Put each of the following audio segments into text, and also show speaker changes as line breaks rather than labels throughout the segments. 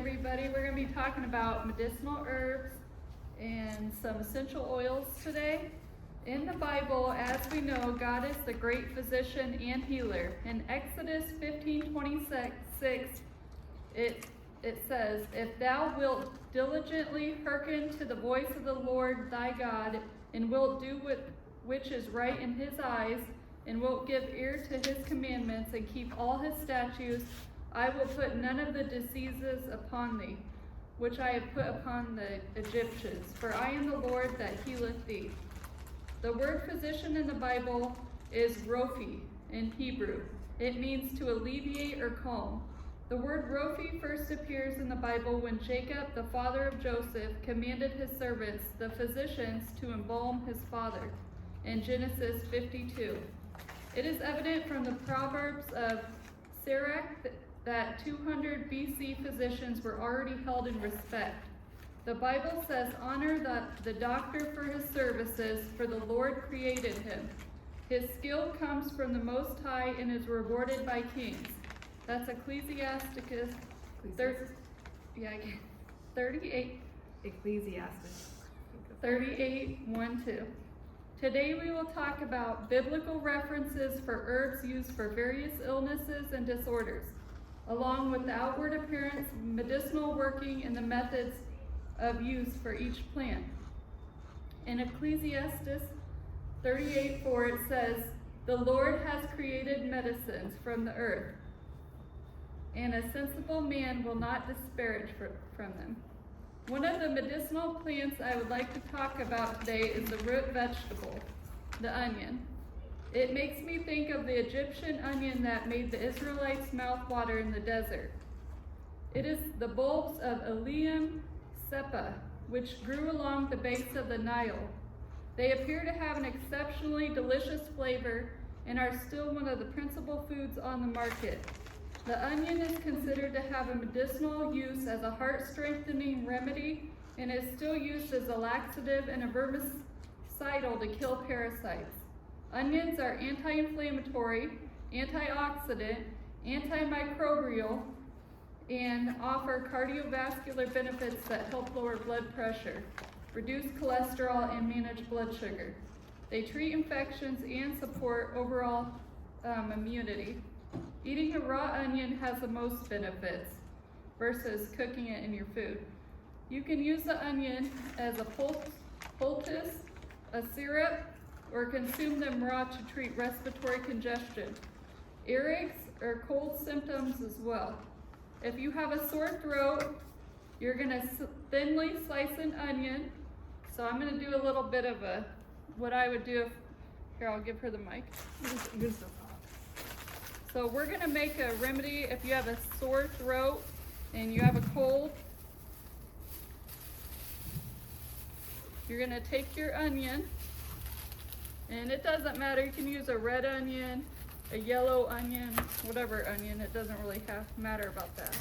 everybody. We're going to be talking about medicinal herbs and some essential oils today. In the Bible, as we know, God is the great physician and healer. In Exodus 15:26, it says, "If thou wilt diligently hearken to the voice of the Lord thy God, and wilt do which is right in his eyes, and wilt give ear to his commandments, and keep all his statutes, I will put none of the diseases upon thee, which I have put upon the Egyptians, for I am the Lord that healeth thee." The word physician in the Bible is Rophi in Hebrew. It means to alleviate or calm. The word Rophi first appears in the Bible when Jacob, the father of Joseph, commanded his servants, the physicians, to embalm his father in Genesis 52. It is evident from the Proverbs of Sirach that 200 BC physicians were already held in respect. The Bible says, "Honor the doctor for his services, for the Lord created him. His skill comes from the Most High and is rewarded by kings." That's Ecclesiasticus 38:1-2. Today we will talk about biblical references for herbs used for various illnesses and disorders, along with the outward appearance, medicinal working, and the methods of use for each plant. In Ecclesiastes 38:4 it says, "The Lord has created medicines from the earth, and a sensible man will not disparage from them." One of the medicinal plants I would like to talk about today is the root vegetable, the onion. It makes me think of the Egyptian onion that made the Israelites' mouth water in the desert. It is the bulbs of Eliam sepa, which grew along the banks of the Nile. They appear to have an exceptionally delicious flavor and are still one of the principal foods on the market. The onion is considered to have a medicinal use as a heart-strengthening remedy and is still used as a laxative and a vermicidal to kill parasites. Onions are anti-inflammatory, antioxidant, antimicrobial, and offer cardiovascular benefits that help lower blood pressure, reduce cholesterol, and manage blood sugar. They treat infections and support overall immunity. Eating a raw onion has the most benefits versus cooking it in your food. You can use the onion as a poultice, a syrup, or consume them raw to treat respiratory congestion, earaches, or cold symptoms as well. If you have a sore throat, you're going to thinly slice an onion. So I'm going to do a little bit of what I would do if, here, I'll give her the mic. So we're going to make a remedy if you have a sore throat and you have a cold. You're going to take your onion, and it doesn't matter. You can use a red onion, a yellow onion, whatever onion. It doesn't really matter about that.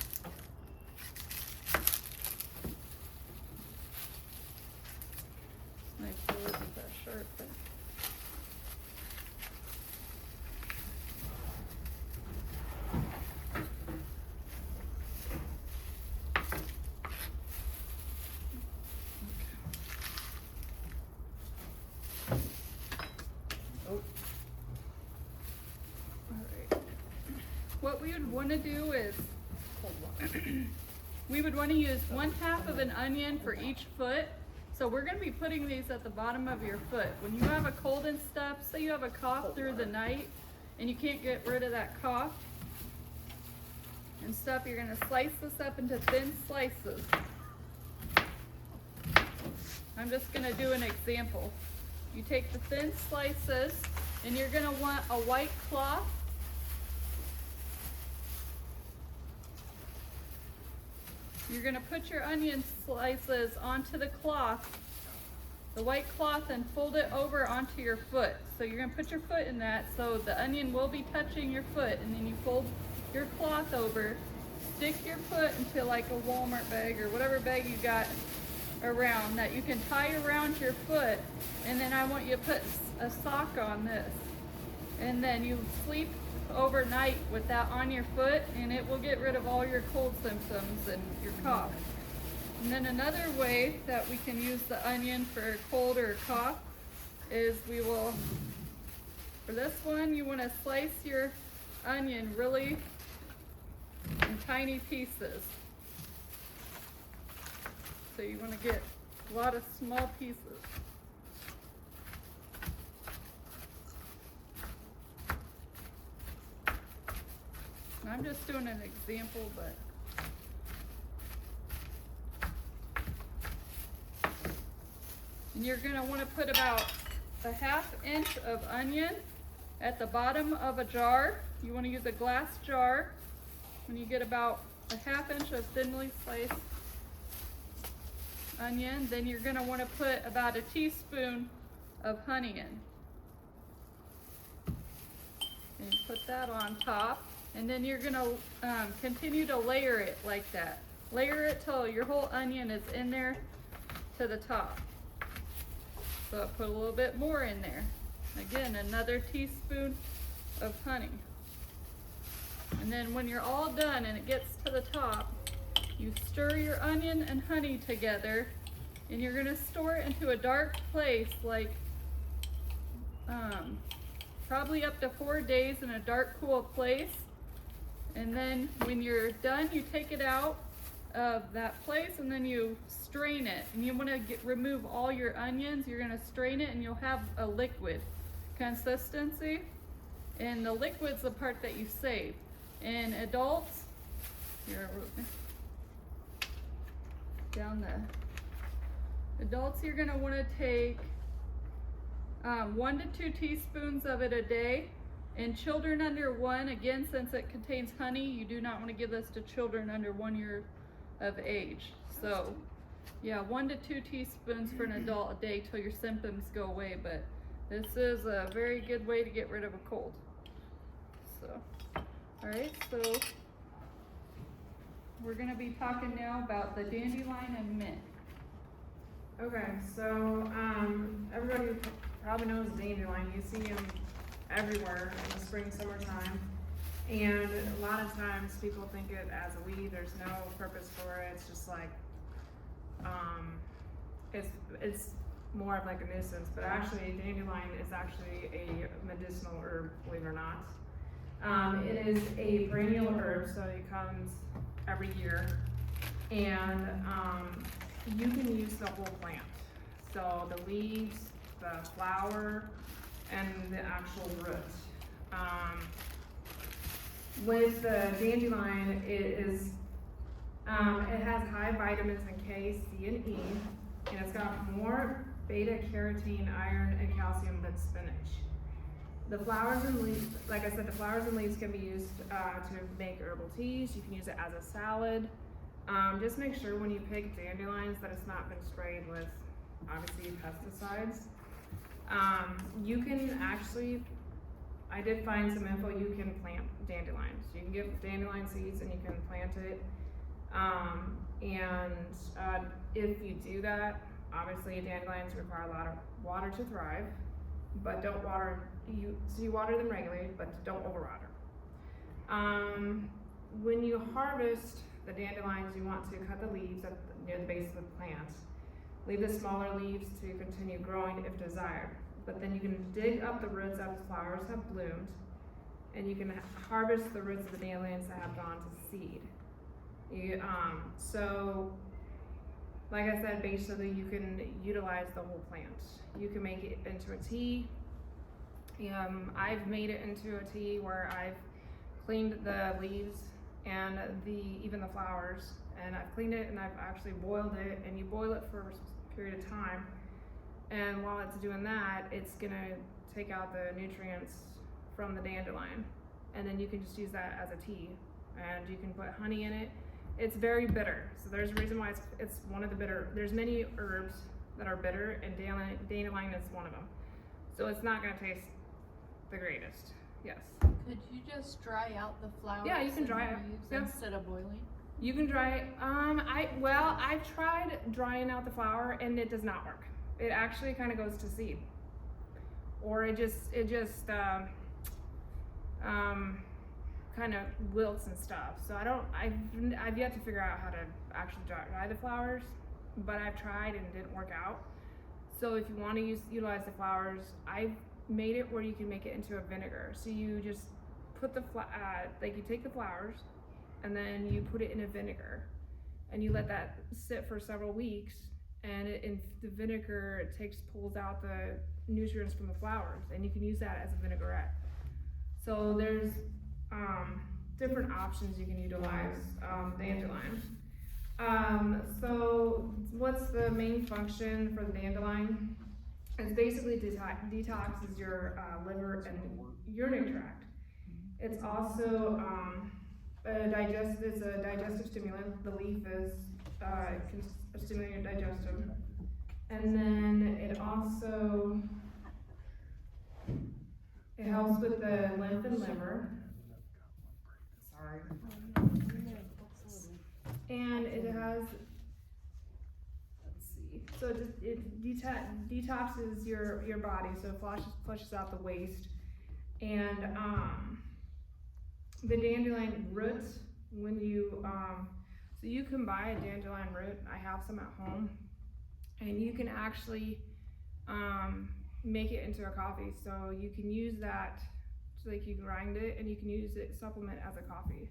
My sword isn't that sharp, but what we would want to do is we would want to use 1/2 of an onion for each foot. So we're going to be putting these at the bottom of your foot. When you have a cold and stuff, say you have a cough through the night and you can't get rid of that cough and stuff, you're going to slice this up into thin slices. I'm just going to do an example. You take the thin slices and you're going to want a white cloth. You're going to put your onion slices onto the cloth, the white cloth, and fold it over onto your foot. So you're going to put your foot in that so the onion will be touching your foot, and then you fold your cloth over, stick your foot into like a Walmart bag or whatever bag you got around that you can tie around your foot, and then I want you to put a sock on this. And then you sleep overnight with that on your foot, and it will get rid of all your cold symptoms and your cough. And then another way that we can use the onion for a cold or a cough is for this one, you want to slice your onion really in tiny pieces. So you want to get a lot of small pieces. And I'm just doing an example, but and you're going to want to put about a 1/2 inch of onion at the bottom of a jar. You want to use a glass jar. When you get about a 1/2 inch of thinly sliced onion, then you're going to want to put about a teaspoon of honey in. And you put that on top, and then you're going to continue to layer it like that. Layer it till your whole onion is in there to the top. So I put a little bit more in there. Again, another teaspoon of honey. And then when you're all done and it gets to the top, you stir your onion and honey together, and you're gonna store it into a dark place, like probably up to 4 days in a dark, cool place. And then when you're done, you take it out of that place and then you strain it. And you wanna remove all your onions. You're gonna strain it and you'll have a liquid consistency. And the liquid's the part that you save. In adults, you're gonna wanna take 1 to 2 teaspoons of it a day. In children under 1, again, since it contains honey, you do not want to give this to children under 1 year of age. So, yeah, 1 to 2 teaspoons for an adult a day till your symptoms go away. But this is a very good way to get rid of a cold. So, all right, so we're going to be talking now about the dandelion and mint.
Okay, so everybody probably knows dandelion. You see them everywhere in the spring, summertime. And a lot of times people think it as a weed. There's no purpose for it. It's just like, it's more of like a nuisance. But actually, dandelion is actually a medicinal herb, believe it or not. It is a perennial herb, so it comes every year. And you can use the whole plant. So the leaves, the flower, and the actual root. With the dandelion, it has high vitamins in K, C, and E, and it's got more beta carotene, iron, and calcium than spinach. The flowers and leaves, like I said, the flowers and leaves can be used to make herbal teas. You can use it as a salad. Just make sure when you pick dandelions that it's not been sprayed with, obviously, pesticides. You can actually, I did find some info, you can plant dandelions. You can get dandelion seeds and you can plant it. If you do that, obviously dandelions require a lot of water to thrive, but don't water, so you water them regularly, but don't overwater. When you harvest the dandelions, you want to cut the leaves near the base of the plant. Leave the smaller leaves to continue growing if desired. But then you can dig up the roots after flowers have bloomed, and you can harvest the roots of the dandelions that have gone to seed. So, like I said, basically you can utilize the whole plant. You can make it into a tea. I've made it into a tea where I've cleaned the leaves and even the flowers, and I've cleaned it and I've actually boiled it, and you boil it for a period of time. And while it's doing that, it's gonna take out the nutrients from the dandelion. And then you can just use that as a tea. And you can put honey in it. It's very bitter. So there's a reason why it's one of the bitter. There's many herbs that are bitter, and dandelion is one of them. So it's not gonna taste the greatest, yes.
Could you just dry out the flowers?
Yeah, you can dry it. Yeah.
Instead of boiling?
You can dry it. I've tried drying out the flower and it does not work. It actually kind of goes to seed, or it just kind of wilts and stuff. So I've yet to figure out how to actually dry the flowers, but I've tried and it didn't work out. So if you want to utilize the flowers, I've made it where you can make it into a vinegar. So you just put the you take the flowers and then you put it in a vinegar and you let that sit for several weeks, and in the vinegar pulls out the nutrients from the flowers, and you can use that as a vinaigrette. So there's different options you can utilize dandelion. So what's the main function for the dandelion? It's basically detoxes your liver and urinary tract. It's also a digestive stimulant. The leaf can stimulate your digestion. And then it also helps with the lymph and liver. Sorry. And it has, let's see, so it detoxes your body, so it flushes out the waste. And the dandelion root, when you, so you can buy a dandelion root, I have some at home, and you can actually make it into a coffee. So you can use that, so like you grind it and you can use it supplement as a coffee.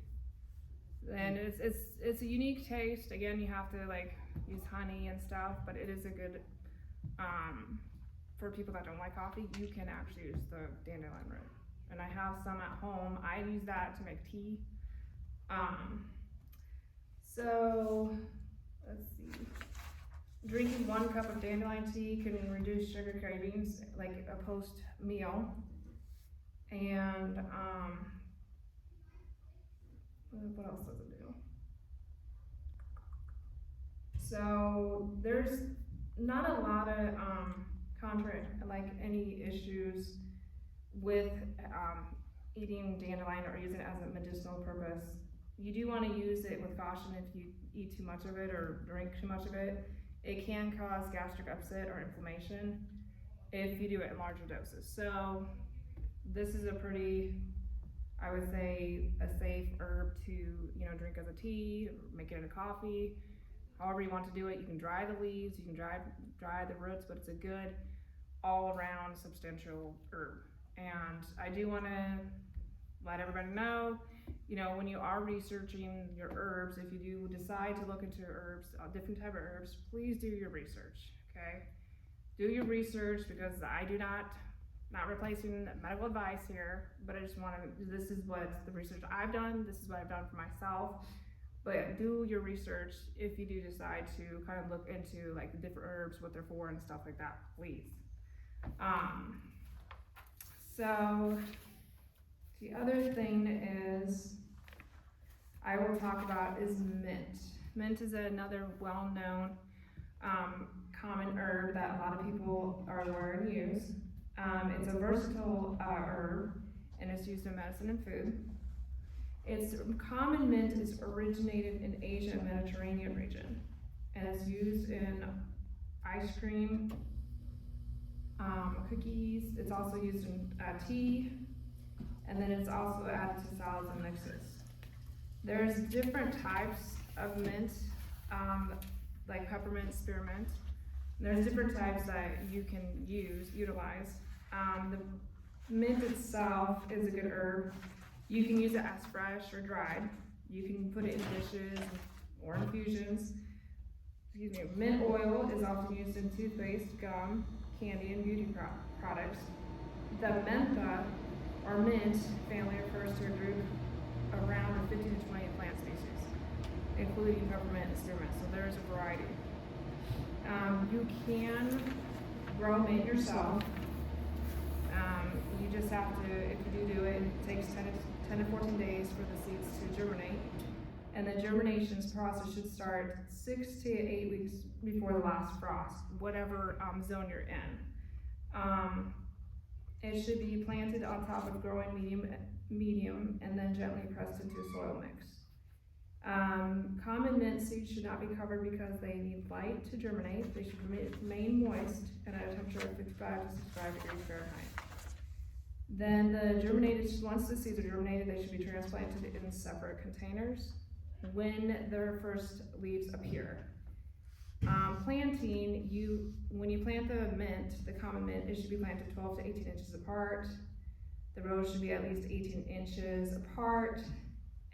And it's a unique taste. Again, you have to like use honey and stuff, but it is a good, for people that don't like coffee, you can actually use the dandelion root. And I have some at home. I use that to make tea. So let's see. Drinking 1 cup of dandelion tea can reduce sugar cravings, like a post meal. And what else does it do? So there's not a lot of any issues with eating dandelion or using it as a medicinal purpose. You do want to use it with caution. If you eat too much of it or drink too much of it, it can cause gastric upset or inflammation if you do it in larger doses. So this is a pretty, I would say, a safe herb to drink as a tea, make it in a coffee, however you want to do it. You can dry the leaves, you can dry the roots, but it's a good all-around substantial herb. And I do want to let everybody know, when you are researching your herbs, if you do decide to look into herbs, different type of herbs, please do your research, okay? Do your research, because I do not replacing medical advice here, but I just want to, this is what the research I've done, this is what I've done for myself. But do your research if you do decide to kind of look into like the different herbs, what they're for and stuff like that, please. So the other thing is I will talk about is mint. Mint is another well-known common herb that a lot of people are aware and use. It's a versatile herb, and it's used in medicine and food. Its common mint is originated in Asia and Mediterranean region, and it's used in ice cream, cookies. It's also used in tea, and then it's also added to salads and mixes. There's different types of mint, like peppermint, spearmint. There's different types that you can utilize. The mint itself is a good herb. You can use it as fresh or dried. You can put it in dishes or infusions. Excuse me. Mint oil is often used in toothpaste, gum, candy, and beauty products. The mentha or mint family refers to a group around 15 to 20 plant species, including peppermint and spearmint. So there's a variety. You can grow mint yourself. You just have to, if you do it, it takes 10 to 14 days for the seeds to germinate. And the germination process should start 6 to 8 weeks before the last frost, whatever zone you're in. It should be planted on top of growing medium and then gently pressed into a soil mix. Common mint seeds should not be covered because they need light to germinate. They should remain moist and at a temperature of 55 to 65 degrees Fahrenheit. Then the germinated, once the seeds are germinated, they should be transplanted in separate containers when their first leaves appear. Planting, when you plant the mint, the common mint, it should be planted 12 to 18 inches apart. The rows should be at least 18 inches apart.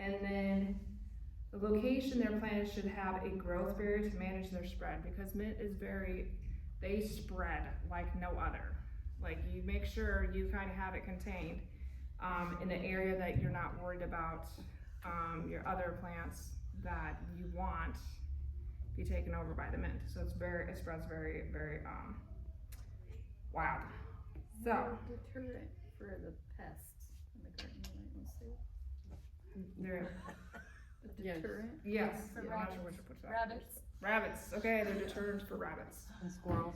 And then the location they're planted should have a growth barrier to manage their spread, because mint is they spread like no other. Like, you make sure you kind of have it contained in an area that you're not worried about your other plants that you want be taken over by the mint. So it spreads very, very wild. So
Deterrent for the pests in the garden, you might want to say.
there,
A
Yes.
deterrent?
yes,
For
I'm not sure
rabbits.
which that.
Rabbits.
Rabbits. Okay, they're deterrents for rabbits
And squirrels.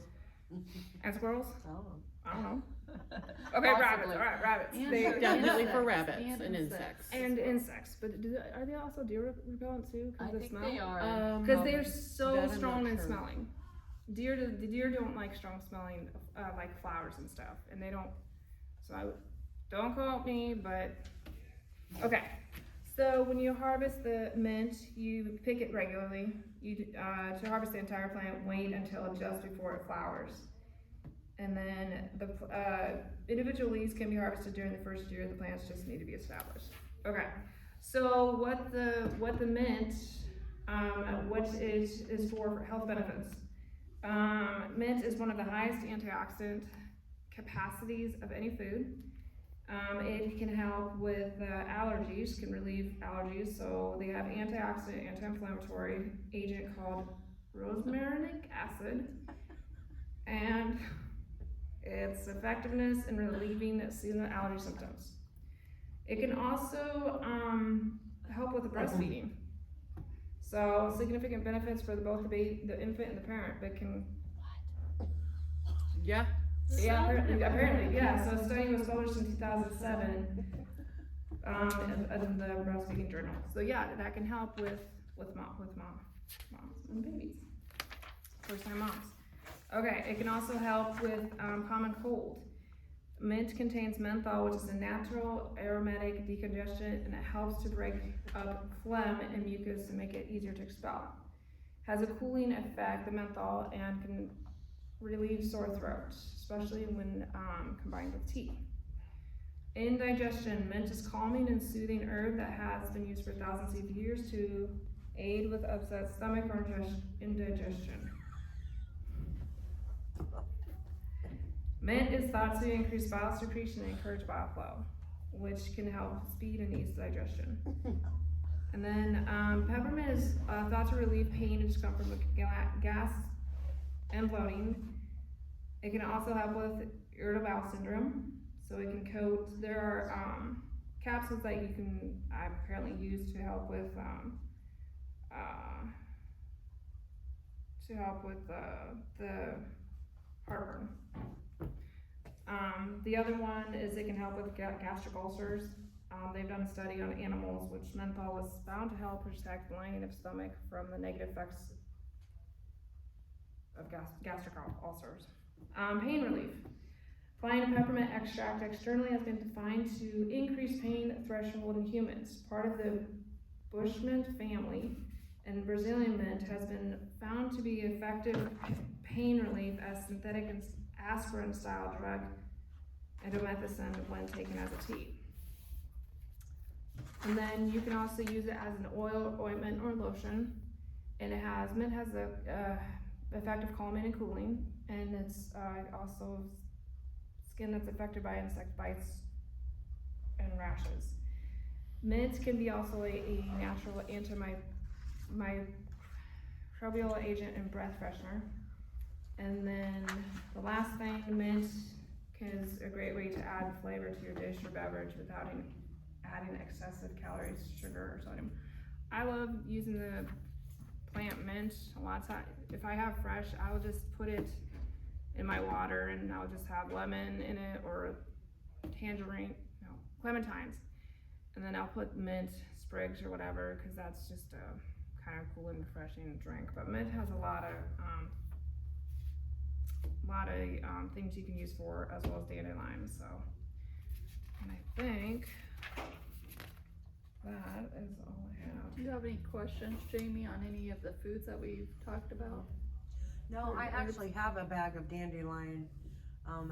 and squirrels.
Oh.
I don't know. Okay, rabbits.
Possibly.
All right, rabbits.
And
They,
for
Definitely for
insects,
rabbits
and
and
insects.
insects.
and insects, but are they also deer repellent too?
I
Because the
think
smell.
they are.
Because they're so
that I'm
strong
not
in
sure.
smelling. The deer don't like strong smelling like flowers and stuff, and they don't. So don't quote me, but okay. So when you harvest the mint, you pick it regularly. To harvest the entire plant, wait until just before it flowers, and then the individual leaves can be harvested during the first year. The plants just need to be established. Okay. So what the mint, what is for health benefits. Mint is one of the highest antioxidant capacities of any food. It can help with allergies, can relieve allergies. So they have antioxidant, anti-inflammatory agent called rosmarinic acid, and its effectiveness in relieving seasonal allergy symptoms. It can also help with breastfeeding. So significant benefits for both the infant and the parent, but can
Yeah.
apparently, yeah. So a study was published in 2007 in the Breastfeeding Journal. So yeah, that can help with moms and babies, first time moms. Okay, it can also help with common cold. Mint contains menthol, which is a natural aromatic decongestant, and it helps to break up phlegm and mucus and make it easier to expel. Has a cooling effect, the menthol, and can relieve sore throat, especially when combined with tea. In digestion, mint is calming and soothing herb that has been used for thousands of years to aid with upset stomach or indigestion. Mint is thought to increase bile secretion and encourage bile flow, which can help speed and ease digestion. And then peppermint is thought to relieve pain and discomfort with gas and bloating. It can also help with irritable bowel syndrome. So it can coat. There are capsules that you can apparently use to help with the heartburn. The other one is it can help with gastric ulcers. They've done a study on animals which menthol was found to help protect the lining of stomach from the negative effects of gastric ulcers. Pain relief. Applying peppermint extract externally has been defined to increase pain threshold in humans. Part of the bushmint family and Brazilian mint has been found to be effective pain relief as synthetic aspirin style drug indomethacin when taken as a tea. And then you can also use it as an oil, ointment, or lotion. And mint has a effective calming and cooling, and it's also skin that's affected by insect bites and rashes. Mint can be also a natural antimicrobial agent and breath freshener. And then the last thing, mint is a great way to add flavor to your dish or beverage without adding excessive calories, sugar, or sodium. I love using the plant mint a lot of times. If I have fresh, I'll just put it in my water and I'll just have lemon in it or clementines. And then I'll put mint sprigs or whatever, because that's just a kind of cool and refreshing drink. But mint has a lot of things you can use for, as well as dandelion. So And I think that is all I have.
Do you have any questions, Jamie, on any of the foods that we've talked about?
No, I actually have a bag of dandelion,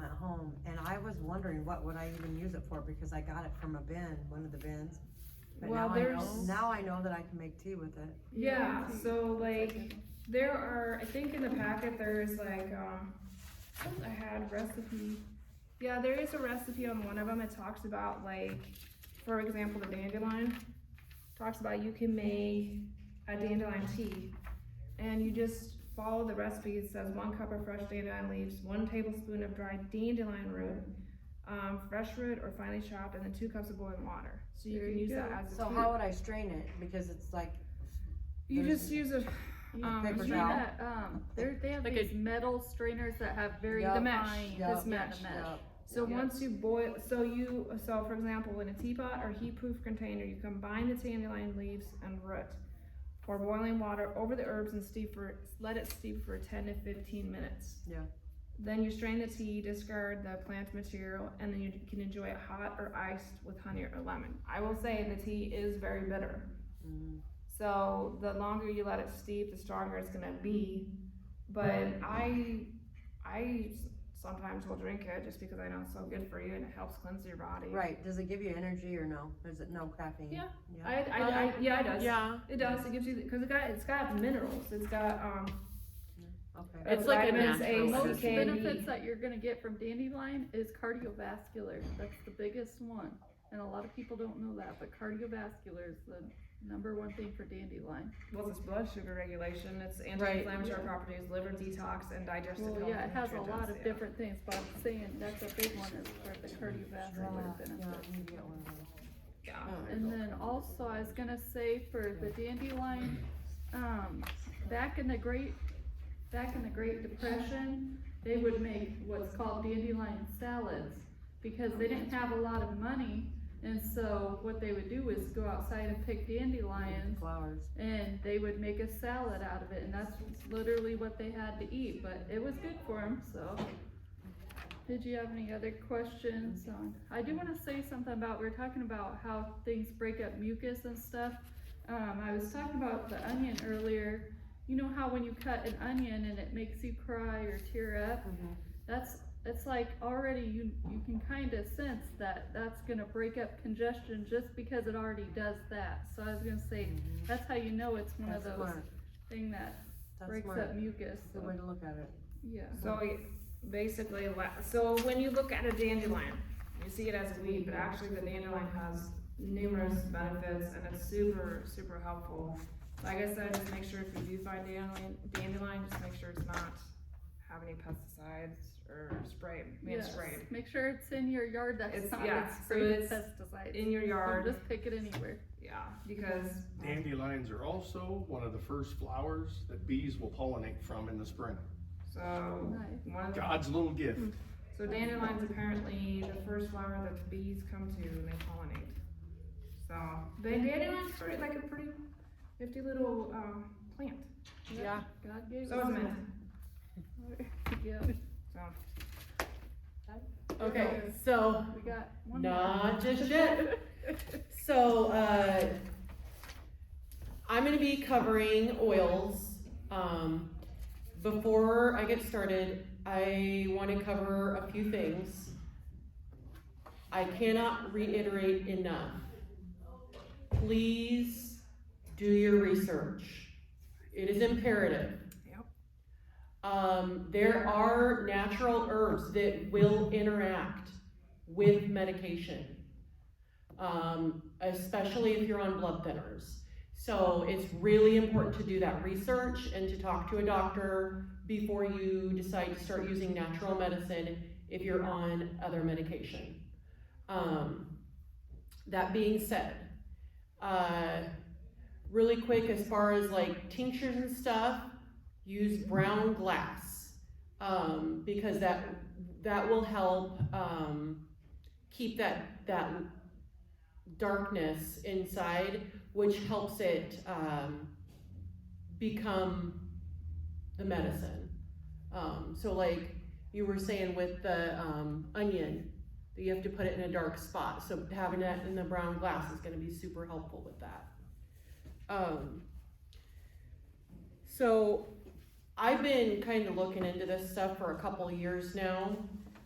at home, and I was wondering what would I even use it for, because I got it from a bin, one of the bins. But
Well,
now I know that I can make tea with it.
Yeah, so like, there are, I think in the packet there's like, I had recipe. Yeah, there is a recipe on one of them. It talks about like, for example, the dandelion. Talks about you can make a dandelion tea, and you just follow the recipe. It says 1 cup of fresh dandelion leaves, 1 tablespoon of dried dandelion root, fresh root or finely chopped, and then 2 cups of boiling water. So you
There
can
you
use that
go.
as a
So
tea.
how would I strain it? Because it's like,
You
there's-
just use a
paper
You
towel.
that, they have
Like
these metal strainers that have very
Yup.
The mesh.
fine,
Yup.
This mesh.
the mesh.
Yup.
So
Yeah.
once you boil, so for example, in a teapot or heat-proof container, you combine the dandelion leaves and root. Pour boiling water over the herbs and let it steep for 10 to 15 minutes.
Yeah.
Then you strain the tea, discard the plant material, and then you can enjoy it hot or iced with honey or lemon. I will say the tea is very bitter.
Mhm.
So the longer you let it steep, the stronger it's gonna be. But I sometimes will drink it just because I know it's so good for you and it helps cleanse your body.
Right, does it give you energy or no? Is it no caffeine?
Yeah.
Yeah.
Yeah, it does.
Yeah.
It does. It gives you because it's got minerals. It's got
Okay.
It's like a
vitamins
natural
A, C,
Most
K,
benefits
D.
that you're gonna get from dandelion is cardiovascular. That's the biggest one. And a lot of people don't know that, but cardiovascular is the #1 thing for dandelion.
Well, it's blood sugar regulation. It's anti-inflammatory properties, liver detox, and digestive health.
Well, yeah, it
and
has a
nutrients,
lot of
yeah.
different things, but I'm saying that's a big one is for the cardiovascular
Yeah,
benefits.
I need to get one of those.
Yeah.
And then also, I was gonna say for the dandelion, back in the Great Depression, they would make what's called dandelion salads, because they didn't have a lot of money, and so what they would do is go outside and pick dandelions,
Flowers.
and they would make a salad out of it, and that's literally what they had to eat, but it was good for them, so. Did you have any other questions on, I do wanna say something about, we were talking about how things break up mucus and stuff. I was talking about the onion earlier. You know how when you cut an onion and it makes you cry or tear up? It's like already you can kinda sense that that's gonna break up congestion just because it already does that. So I was gonna say, that's how you know it's one of
That's
those
smart.
thing that
That's
breaks
smart.
up mucus,
Good way to look at it.
yeah.
So basically, so when you look at a dandelion, you see it as a weed, but actually the dandelion has numerous benefits and it's super, super helpful. Like I said, just make sure if you do find dandelion, just make sure it's not have any pesticides or being
Yes.
sprayed
Make sure it's in your yard, that's
It's-
not
yeah,
it's
so
sprayed with
it's
pesticides.
in your
Don't
yard.
just pick it anywhere.
Yeah, because
Dandelions are also one of the first flowers that bees will pollinate from in the spring.
so
Nice.
one of the
God's little gift.
So dandelion's apparently the first flower that the bees come to and they pollinate. So dandelion's pretty like a pretty nifty little plant.
Yeah.
God gave
So
us
it's meant.
Yeah,
So
Okay, so
we got one more.
not just yet. So I'm gonna be covering oils. Before I get started, I want to cover a few things. I cannot reiterate enough. Please do your research. It is imperative. There are natural herbs that will interact with medication, especially if you're on blood thinners. So it's really important to do that research and to talk to a doctor before you decide to start using natural medicine if you're on other medication. That being said, really quick, as far as like tinctures and stuff, use brown glass, because that will help keep that darkness inside, which helps it become the medicine. So like you were saying with the onion, that you have to put it in a dark spot. So having that in the brown glass is gonna be super helpful with that. So I've been kind of looking into this stuff for a couple of years now.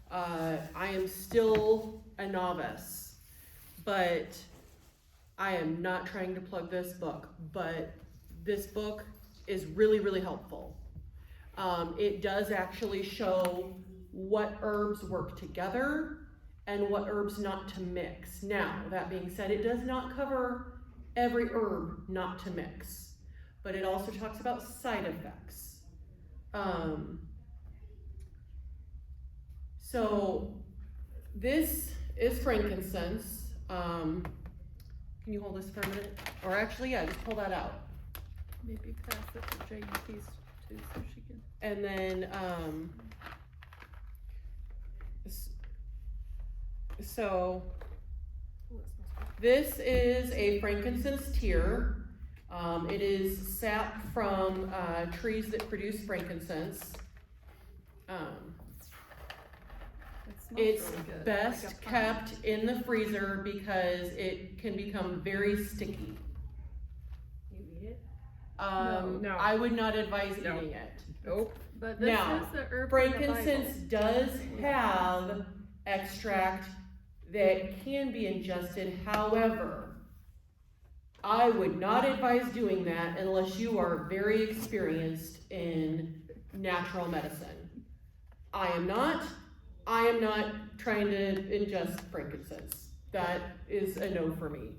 I am still a novice, but I am not trying to plug this book, but this book is really, really helpful. It does actually show what herbs work together and what herbs not to mix. Now, that being said, it does not cover every herb not to mix, but it also talks about side effects. So this is frankincense. Can you hold this for a minute? Or actually, yeah, just pull that out.
Maybe pass it to Jane piece too, so she can.
And then, so this is a frankincense tear. It is sap from trees that produce frankincense.
It smells
It's
really good.
best
Like a
kept in the freezer because it can become very sticky.
You eat it?
No. I would not advise eating it.
Nope.
But this
Now,
is the herb in the
frankincense
Bible.
does have extract that can be ingested. However, I would not advise doing that unless you are very experienced in natural medicine. I am not trying to ingest frankincense. That is a no for me.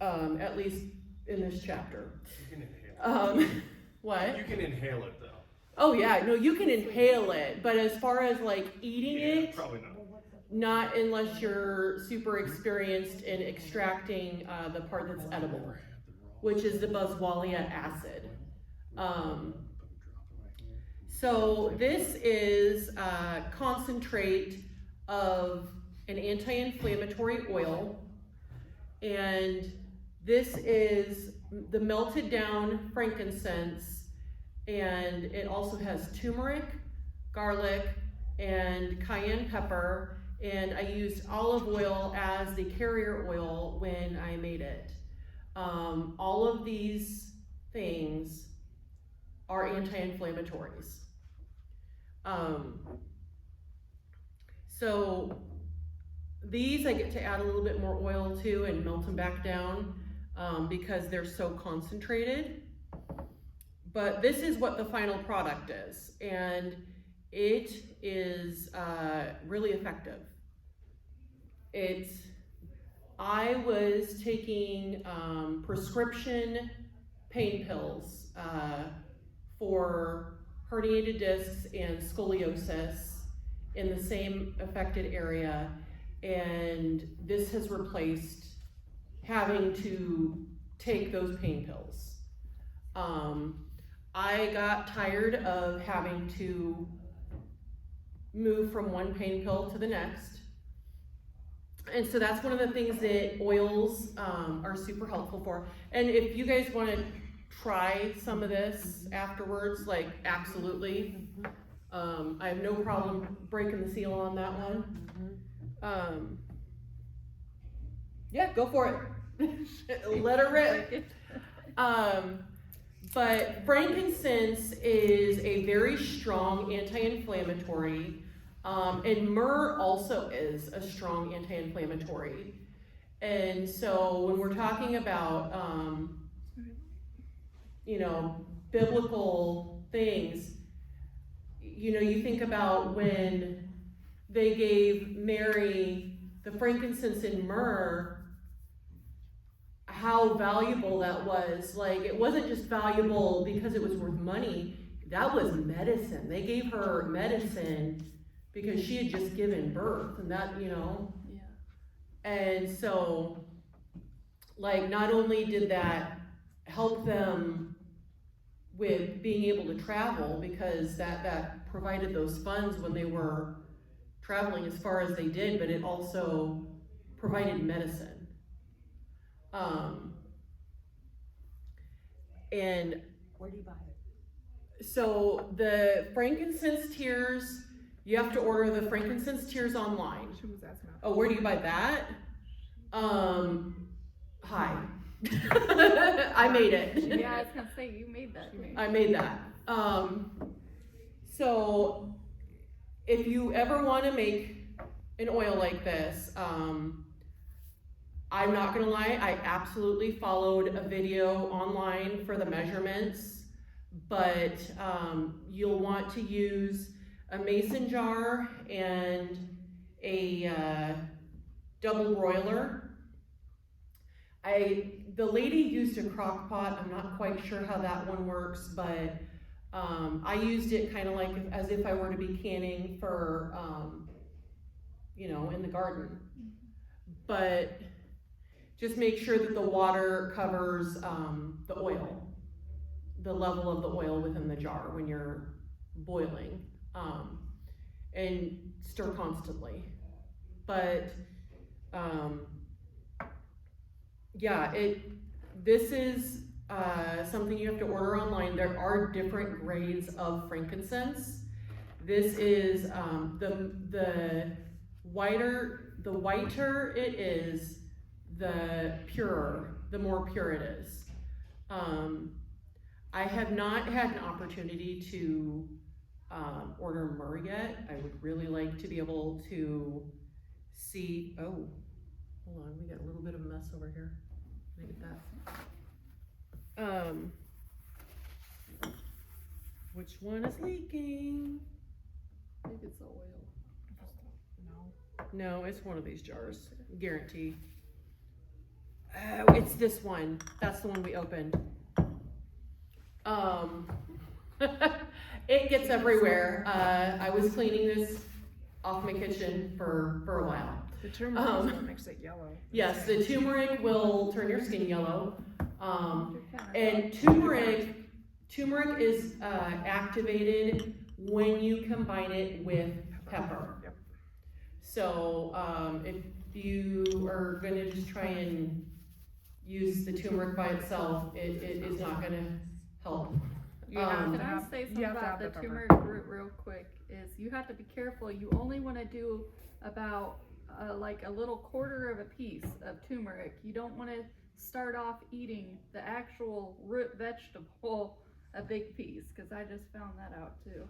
At least in this chapter.
You can inhale it.
What?
You can inhale it though.
Oh yeah, no, you can inhale it, but as far as like eating
Yeah,
it,
probably not.
not unless you're super experienced in extracting the part that's edible, which is the boswellia acid. So this is a concentrate of an anti-inflammatory oil, and this is the melted down frankincense, and it also has turmeric, garlic, and cayenne pepper, and I used olive oil as the carrier oil when I made it. All of these things are anti-inflammatories. So these I get to add a little bit more oil to and melt them back down because they're so concentrated. But this is what the final product is, and it is really effective. I was taking prescription pain pills for herniated discs and scoliosis in the same affected area, and this has replaced having to take those pain pills. I got tired of having to move from one pain pill to the next. And so that's one of the things that oils are super helpful for. And if you guys want to try some of this afterwards, like absolutely. I have no problem breaking the seal on that one. Yeah, go for it. Let her rip. But frankincense is a very strong anti-inflammatory, and myrrh also is a strong anti-inflammatory. And so when we're talking about, biblical things, you think about when they gave Mary the frankincense and myrrh, how valuable that was. Like, it wasn't just valuable because it was worth money, that was medicine. They gave her medicine because she had just given birth, and that,
Yeah.
And so, like, not only did that help them with being able to travel, because that provided those funds when they were traveling as far as they did, but it also provided medicine. And
Where do you buy it?
so the frankincense tears You have to order the frankincense tears online.
She was asking about.
Oh, where do you buy that? Hi. I made it.
Yeah, I was gonna say, you made that. didn't you?
I made that. So if you ever want to make an oil like this, I'm not gonna lie, I absolutely followed a video online for the measurements, but you'll want to use a mason jar and a double broiler. The lady used a crock pot. I'm not quite sure how that one works, but I used it kind of like as if I were to be canning for, in the garden. But just make sure that the water covers the oil, the level of the oil within the jar when you're boiling, and stir constantly. But this is something you have to order online. There are different grades of frankincense. This is the whiter it is, the purer, the more pure it is. I have not had an opportunity to order myrrh yet. I would really like to be able to see. Oh, hold on, we got a little bit of a mess over here. Look at that. Which one is leaking?
I think it's the oil.
No, it's one of these jars, guarantee. Oh, it's this one. That's the one we opened. It gets everywhere. I was cleaning this off my kitchen for a while.
The turmeric is what makes it yellow.
Yes, the turmeric will turn your skin yellow. And turmeric is activated when you combine it with pepper.
Yep.
So if you are gonna just try and use the turmeric by itself, it is not gonna help.
You have
Can
to
I
have-
say
you
something
have to
about
have
the
the pepper.
turmeric root real quick, is you have to be careful, you only wanna do about like a little quarter of a piece of turmeric. You don't wanna start off eating the actual root vegetable, a big piece, cause I just found that out too.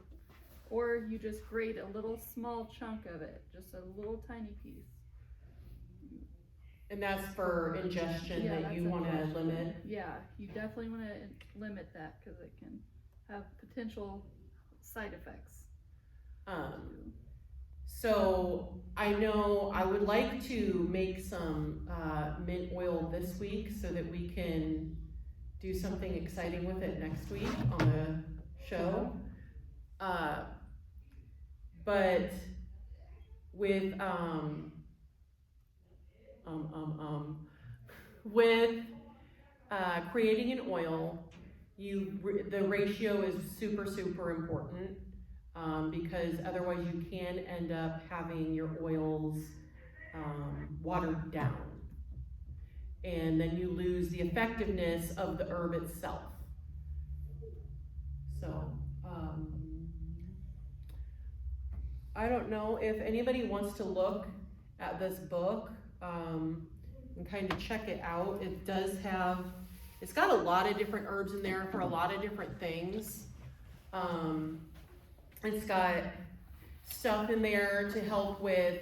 Or you just grate a little small chunk of it, just a little tiny piece.
And that's for ingestion
Yeah,
that
that's
you wanna
ingestion.
limit.
Yeah, you definitely wanna limit that, cause it can have potential side effects.
So I know I would like to make some mint oil this week so that we can do something exciting with it next week on the show. But with creating an oil, the ratio is super important. Because otherwise you can end up having your oils watered down. And then you lose the effectiveness of the herb itself. So, I don't know if anybody wants to look at this book and kind of check it out. It's got a lot of different herbs in there for a lot of different things. It's got stuff in there to help with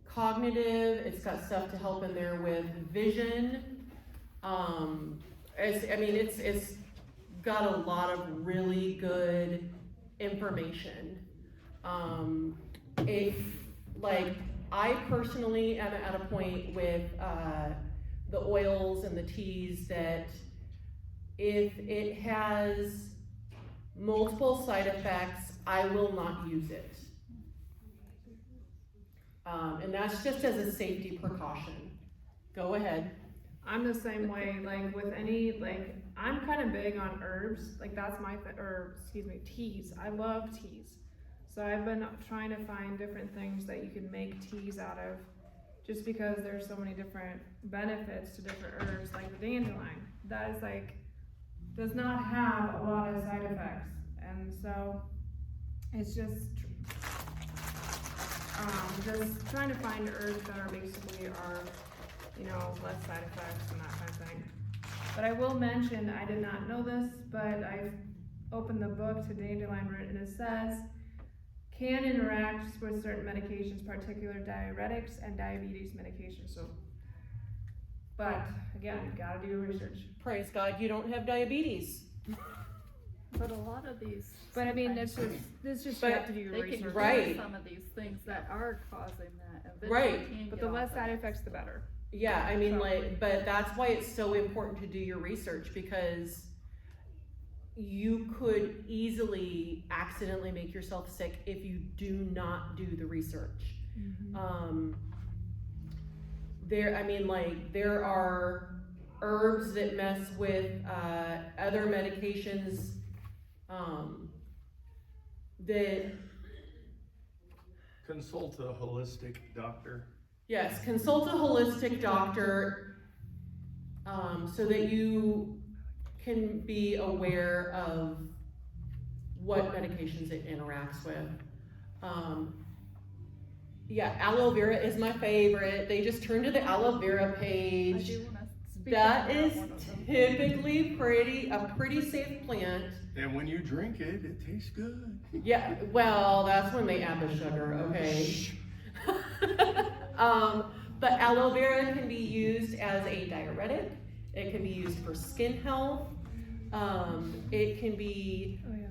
cognitive. It's got stuff to help in there with vision. It's got a lot of really good information. I personally am at a point with the oils and the teas that if it has multiple side effects, I will not use it. And that's just as a safety precaution. Go ahead.
I'm the same way, like with any, I'm kind of big on herbs, that's my, teas. I love teas. So I've been trying to find different things that you can make teas out of, just because there's so many different benefits to different herbs, like the dandelion. That is does not have a lot of side effects. And so it's just Just trying to find herbs that are basically less side effects and that kind of thing. But I will mention, I did not know this, but I opened the book to dandelion root and it says, can interact with certain medications, particular diuretics and diabetes medications, so. But again, gotta do your research.
Praise God, you don't have diabetes.
But a lot of these.
But I mean,
sometimes
it's just
But
you have to do your
they
research.
can
Right.
cure some of these things that are causing that. Eventually
Right.
can
But
get
the less
off
side
of it.
effects, the better.
Yeah, I mean,
So-
but that's why it's so important to do your research, because you could easily accidentally make yourself sick if you do not do the research. There are herbs that mess with, other medications, that,
Consult a holistic doctor.
yes, consult a holistic doctor, so that you can be aware of what medications it interacts with. Yeah, aloe vera is my favorite. They just turned to the aloe vera
I
page.
do wanna speak
That
on
is
one of them.
typically a pretty safe plant.
And when you drink it, it tastes good.
Yeah, well, that's when they add the sugar, okay? But aloe vera can be used as a diuretic. It can be used for skin health. It can be,
Oh yeah.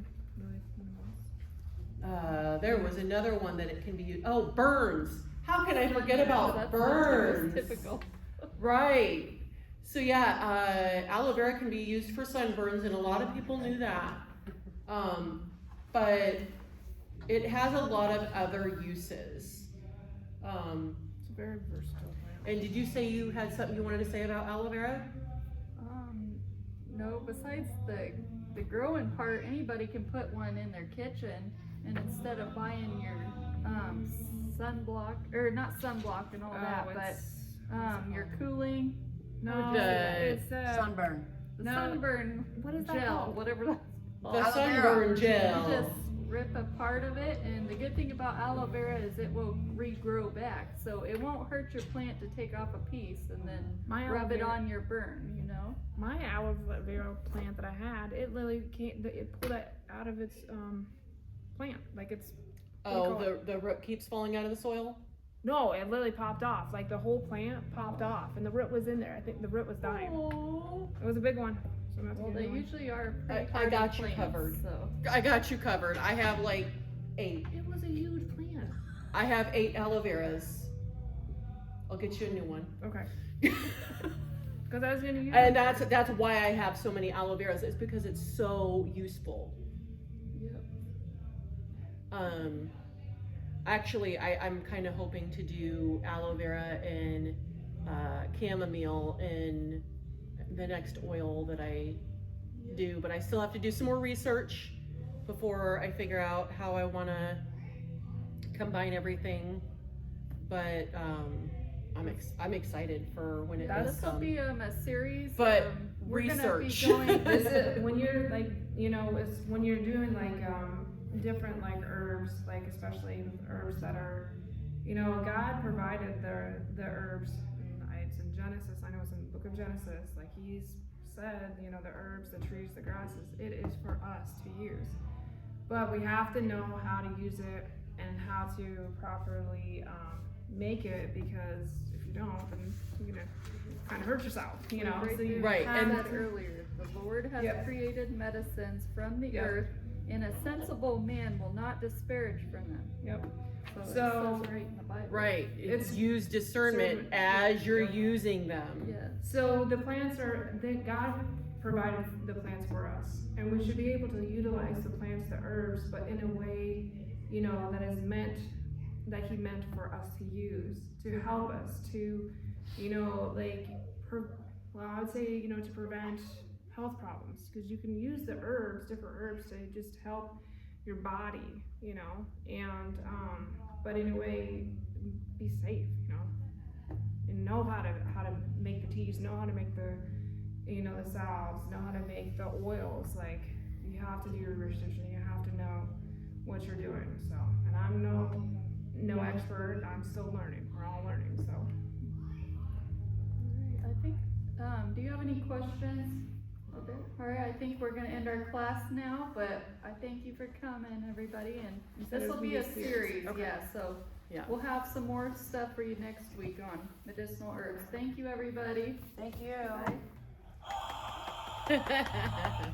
there was another one that it can be used, oh, burns. How can I forget about
That's
burns?
typical.
Right. So yeah, aloe vera can be used for sunburns, and a lot of people knew that. But it has a lot of other uses.
It's a very versatile plant.
And did you say you had something you wanted to say about aloe vera?
No, besides the growing part, anybody can put one in their kitchen, and instead of buying your sunblock, or not sunblock and all that, but your cooling,
No,
The-
it's
Sunburn.
the
No.
sunburn
What is that
gel,
called?
whatever that's
The
called.
Aloe vera.
sunburn
You
gel.
just rip a part of it, and the good thing about aloe vera is it will regrow back, so it won't hurt your plant to take off a piece and then
My aloe
rub it
vera-
on your burn, you know?
My aloe vera plant that I had, it literally it pulled it out of its plant, like it's.
Oh, the root keeps falling out of the soil?
No, it literally popped off. Like the whole plant popped off, and the root was in there. I think the root was dying.
Oh.
It was a big one. So I'm gonna have to
Well,
get a
they
new one.
usually are pretty
I
hardy
got you
plants,
covered.
so.
I got you covered. I have like 8.
It was a huge plant.
I have 8 aloe veras. I'll get you a new one.
Okay. Because I was gonna use.
And that's why I have so many aloe veras. It's because it's so useful.
Yep.
Actually, I'm kind of hoping to do aloe vera and chamomile in the next oil that I do, but I still have to do some more research before I figure out how I want to combine everything. But I'm excited for when it does
This will
come.
be a series.
But
we're
research.
gonna be going.
This is when you're like, it's when you're doing like different like herbs, like especially herbs that are, God provided the herbs. And it's in Genesis. I know it's in the book of Genesis. Like He's said, the herbs, the trees, the grasses. It is for us to use, but we have to know how to use it and how to properly make it, because if you don't, then you're gonna kind of hurt yourself.
Right
So you
there.
Right,
I
have
and-
said earlier, the Lord has
Yep.
created medicines from the
Yep.
earth, and a sensible man will not disparage from them.
Yep.
So it
So-
says right in the Bible.
Right, it's
It's-
use discernment
discernment.
as you're using them.
Yes.
So the plants God provided the plants for us, and we should be able to utilize the plants, the herbs, but in a way, that is that He meant for us to use, to help us, to, I would say, to prevent health problems, because you can use the herbs, different herbs, to just help your body, and, but in a way, be safe, and know how to make the teas, know how to make the salves, know how to make the oils. Like, you have to do your research, and you have to know what you're doing, so. And I'm no expert, I'm still learning, we're all learning, so.
Alright, I think, do you have any questions? Okay. Alright, I think we're gonna end our class now, but I thank you for coming, everybody, and
You said it
this will
was
be a
gonna be a
series,
series, okay.
yeah, so.
Yeah.
We'll have some more stuff for you next week on medicinal herbs. Thank you, everybody.
Thank you.
Bye.